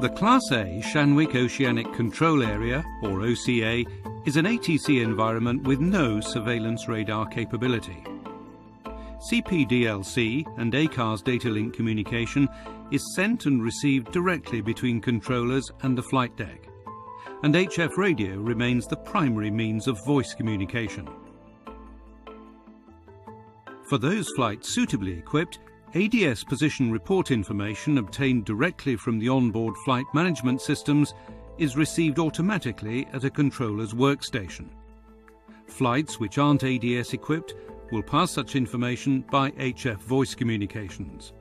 The Class A Shanwick Oceanic Control Area, or OCA, is an ATC environment with no surveillance radar capability. CPDLC and ACARS data link communication is sent and received directly between controllers and the flight deck, and HF radio remains the primary means of voice communication. For those flights suitably equipped, ADS position report information obtained directly from the onboard flight management systems is received automatically at a controller's workstation. Flights which aren't ADS equipped will pass such information by HF voice communications.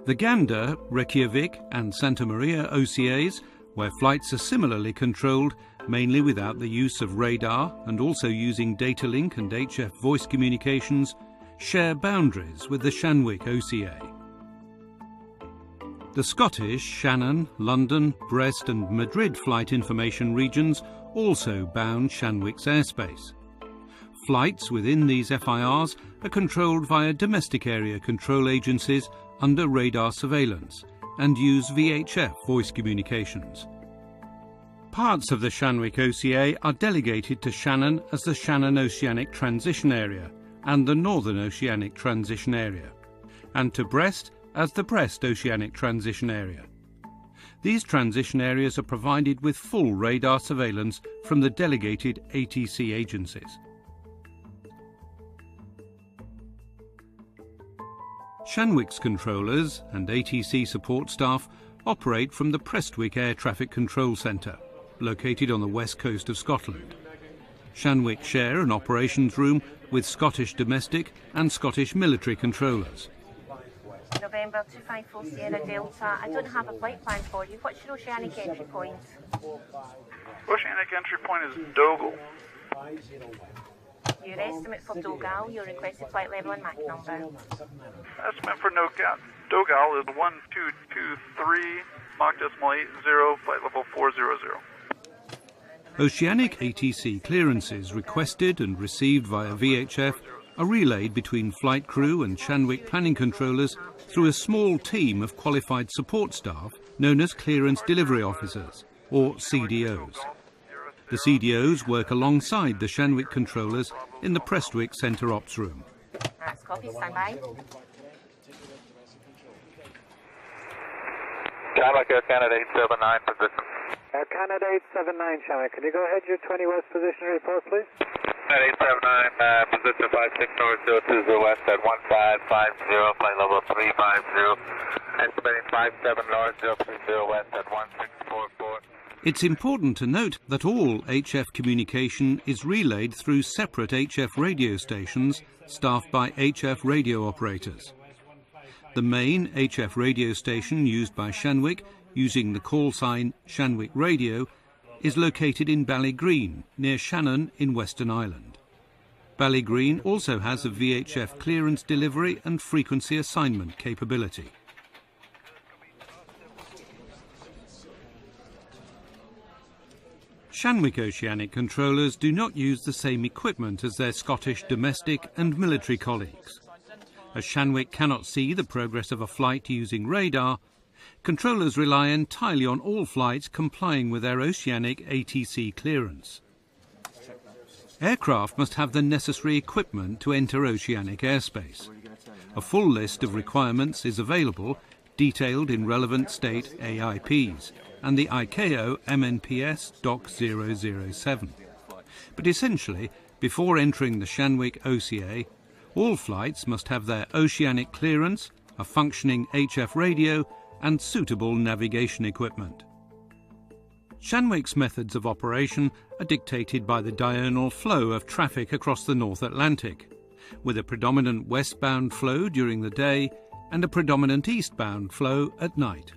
The Gander, Reykjavik and Santa Maria OCAs, where flights are similarly controlled, mainly without the use of radar and also using data link and HF voice communications, share boundaries with the Shanwick OCA. The Scottish, Shannon, London, Brest and Madrid flight information regions also bound Shanwick's airspace. Flights within these FIRs are controlled via domestic area control agencies under radar surveillance and use VHF voice communications. Parts of the Shanwick OCA are delegated to Shannon as the Shannon Oceanic Transition Area and the Northern Oceanic Transition Area, and to Brest as the Brest Oceanic Transition Area. These transition areas are provided with full radar surveillance from the delegated ATC agencies. Shanwick's controllers and ATC support staff operate from the Prestwick Air Traffic Control Centre, located on the west coast of Scotland. Shanwick share an operations room with Scottish domestic and Scottish military controllers. November 254 Sierra Delta, I don't have a flight plan for you. What's your oceanic entry point? Oceanic entry point is Dogal. Your estimate for Dogal, your requested flight level and Mach number. Estimate for Dogal is 1223, Mach decimal 80, flight level 400. Oceanic ATC clearances requested and received via VHF are relayed between flight crew and Shanwick planning controllers through a small team of qualified support staff known as Clearance Delivery Officers, or CDOs. The CDOs work alongside the Shanwick controllers in the Prestwick Centre Ops Room. That's copy, stand by. Shanwick Air Canada 879 position. Air Canada 879, Shanwick. Can you go ahead your 20 west position report, please? At 879, position 56 north 020 west at 1550, flight level 350. Estimating 57 north 030 west at 1644. It's important to note that all HF communication is relayed through separate HF radio stations staffed by HF radio operators. The main HF radio station used by Shanwick, using the call sign Shanwick Radio, is located in Ballygreen, near Shannon in Western Island. Ballygreen also has a VHF clearance delivery and frequency assignment capability. Shanwick Oceanic controllers do not use the same equipment as their Scottish domestic and military colleagues. As Shanwick cannot see the progress of a flight using radar, controllers rely entirely on all flights complying with their Oceanic ATC clearance. Aircraft must have the necessary equipment to enter Oceanic airspace. A full list of requirements is available, detailed in relevant state AIPs and the ICAO MNPS Doc 007. But essentially, before entering the Shanwick OCA, all flights must have their Oceanic clearance, a functioning HF radio and suitable navigation equipment. Shanwick's methods of operation are dictated by the diurnal flow of traffic across the North Atlantic, with a predominant westbound flow during the day and a predominant eastbound flow at night.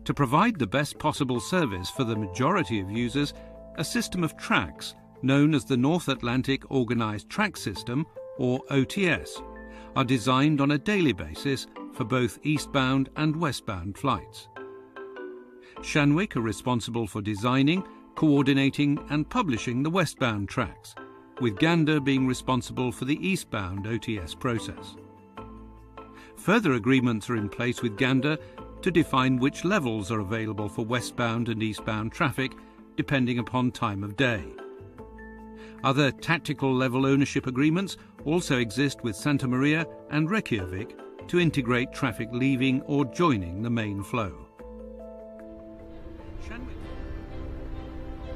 To provide the best possible service for the majority of users, a system of tracks, known as the North Atlantic Organised Track System, or OTS, are designed on a daily basis for both eastbound and westbound flights. Shanwick are responsible for designing, coordinating and publishing the westbound tracks, with Gander being responsible for the eastbound OTS process. Further agreements are in place with Gander to define which levels are available for westbound and eastbound traffic, depending upon time of day. Other tactical level ownership agreements also exist with Santa Maria and Reykjavik to integrate traffic leaving or joining the main flow.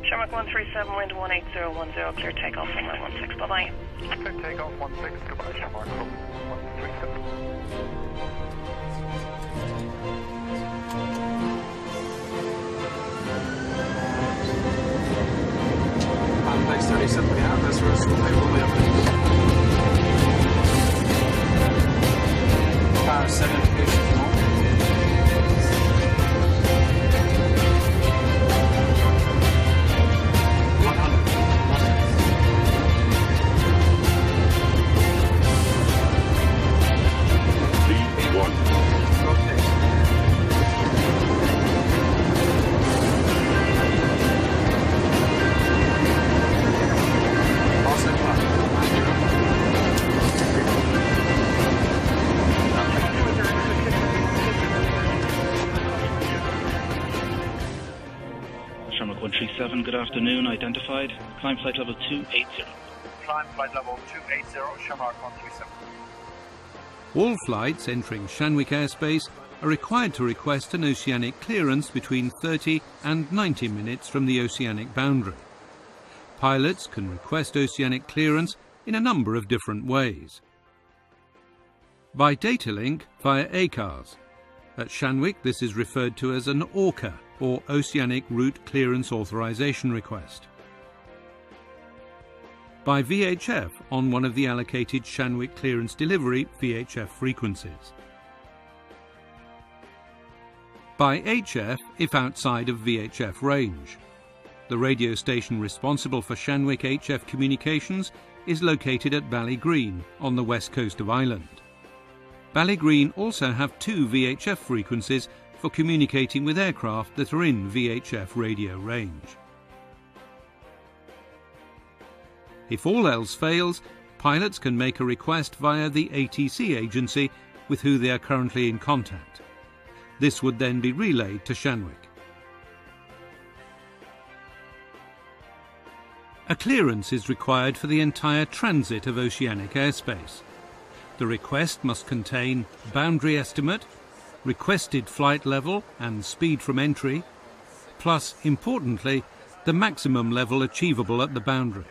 Shamrock 137, wind 18010, clear takeoff from line 16, bye-bye. Clear takeoff 16, goodbye, Shamrock 137. Base 37 out, that's for a school paper update. Power 7 applications on. Shamrock 137, good afternoon, identified. Climb flight level 280. Climb flight level 280, Shamrock 137. All flights entering Shanwick airspace are required to request an oceanic clearance between 30 and 90 minutes from the oceanic boundary. Pilots can request oceanic clearance in a number of different ways. By data link via ACARS. At Shanwick, this is referred to as an ORCA, or Oceanic Route Clearance Authorization Request. By VHF on one of the allocated Shanwick Clearance Delivery VHF frequencies. By HF if outside of VHF range. The radio station responsible for Shanwick HF communications is located at Ballygreen on the west coast of Ireland. Ballygreen also have two VHF frequencies for communicating with aircraft that are in VHF radio range. If all else fails, pilots can make a request via the ATC agency with who they are currently in contact. This would then be relayed to Shanwick. A clearance is required for the entire transit of oceanic airspace. The request must contain boundary estimate, requested flight level and speed from entry, plus, importantly, the maximum level achievable at the boundary.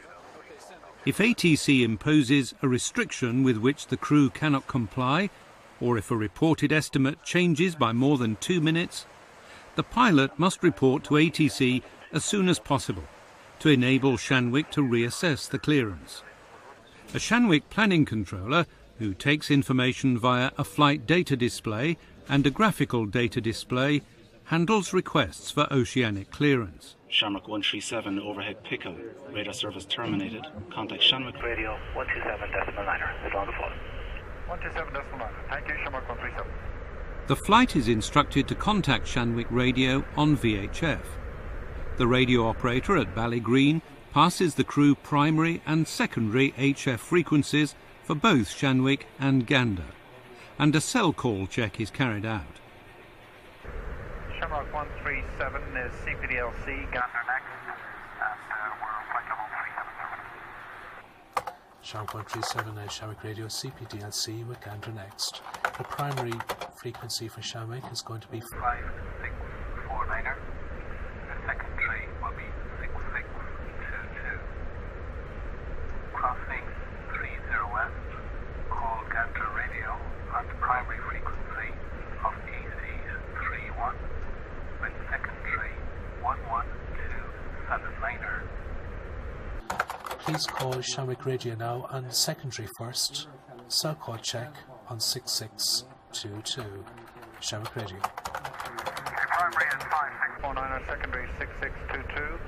If ATC imposes a restriction with which the crew cannot comply, or if a reported estimate changes by more than 2 minutes, the pilot must report to ATC as soon as possible to enable Shanwick to reassess the clearance. A Shanwick planning controller, who takes information via a flight data display and a graphical data display, handles requests for oceanic clearance. Shamrock 137, overhead pickup. Radar service terminated. Contact Shanwick. Radio 127.9, is on the phone. 127.9, thank you, Shamrock 137. The flight is instructed to contact Shanwick Radio on VHF. The radio operator at Ballygreen passes the crew primary and secondary HF frequencies for both Shanwick and Gander, and a cell call check is carried out. Shamrock 137 is CPDLC, Gander next, and we're on flight level 370. Shamrock 137 is Shamwick Radio CPDLC with Gander next. The primary frequency for Shamwick is going to be 5649er. The secondary will be 6622. Crossing 30 west, call Gander Radio on the primary frequency of AC31 with secondary 11279er. Please call Shamwick Radio now on secondary first. Cell call check on 6622. Shamwick Radio. Primary is 5649er, secondary 6622.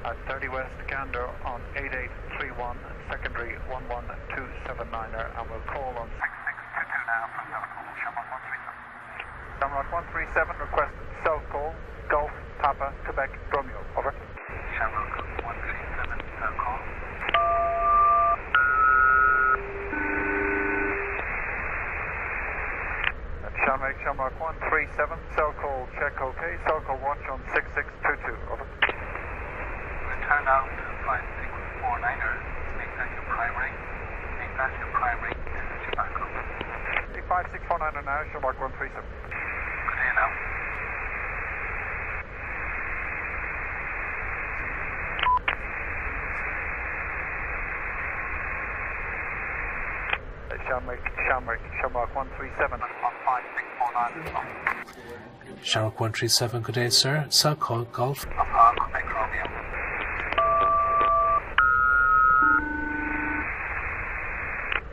At 30 west, Gander on 8831, secondary 11279er, and we'll call on 6622 now from Liverpool, Shamrock 137. Shamrock 137, request cell call, Golf, Papa, Quebec, Romeo, over. Shamrock 137, cell call. Shamrock, Shamrock 137, cell call check OK, cell call watch on 6622, over. Return out 5649er, make that your primary, this is your backup. 5649er now, Shamrock 137. Good day now. Shamrock 137 on 5649. Shamrock 137, good day, sir. Cell call Golf. Contact Romeo.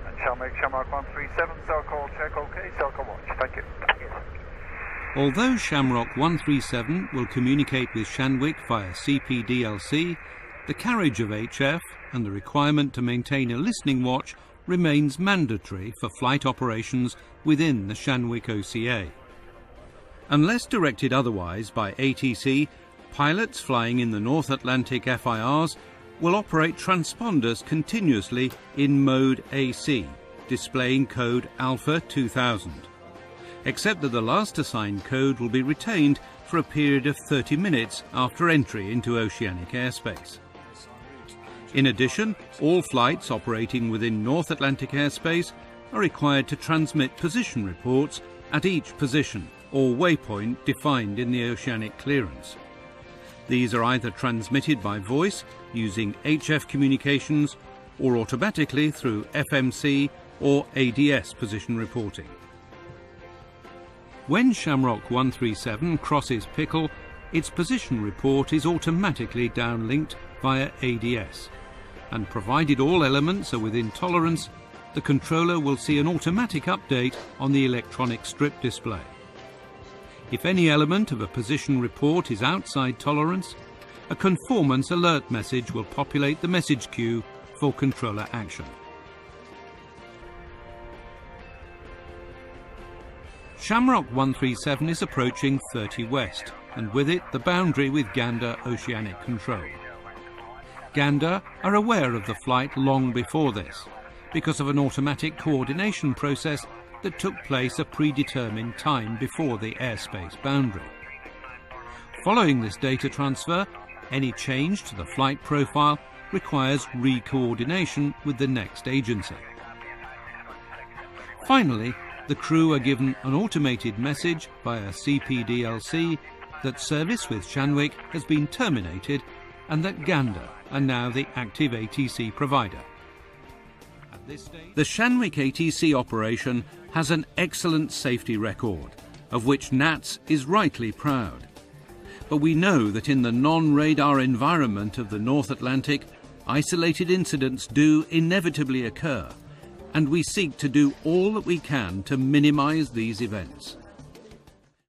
And Shamrock 137, cell call check OK, cell call watch. Thank you. Although Shamrock 137 will communicate with Shanwick via CPDLC, the carriage of HF and the requirement to maintain a listening watch remains mandatory for flight operations within the Shanwick OCA. Unless directed otherwise by ATC, pilots flying in the North Atlantic FIRs will operate transponders continuously in mode AC, displaying code Alpha 2000, except that the last assigned code will be retained for a period of 30 minutes after entry into oceanic airspace. In addition, all flights operating within North Atlantic airspace are required to transmit position reports at each position or waypoint defined in the oceanic clearance. These are either transmitted by voice using HF communications or automatically through FMC or ADS position reporting. When Shamrock 137 crosses Pickle, its position report is automatically downlinked via ADS. And provided all elements are within tolerance, the controller will see an automatic update on the electronic strip display. If any element of a position report is outside tolerance, a conformance alert message will populate the message queue for controller action. Shamrock 137 is approaching 30 West, and with it the boundary with Gander Oceanic Control. Gander are aware of the flight long before this, because of an automatic coordination process that took place a predetermined time before the airspace boundary. Following this data transfer, any change to the flight profile requires re-coordination with the next agency. Finally, the crew are given an automated message via CPDLC that service with Shanwick has been terminated and that Gander are now the active ATC provider. At this stage, the Shanwick ATC operation has an excellent safety record, of which NATS is rightly proud. But we know that in the non-radar environment of the North Atlantic, isolated incidents do inevitably occur, and we seek to do all that we can to minimize these events.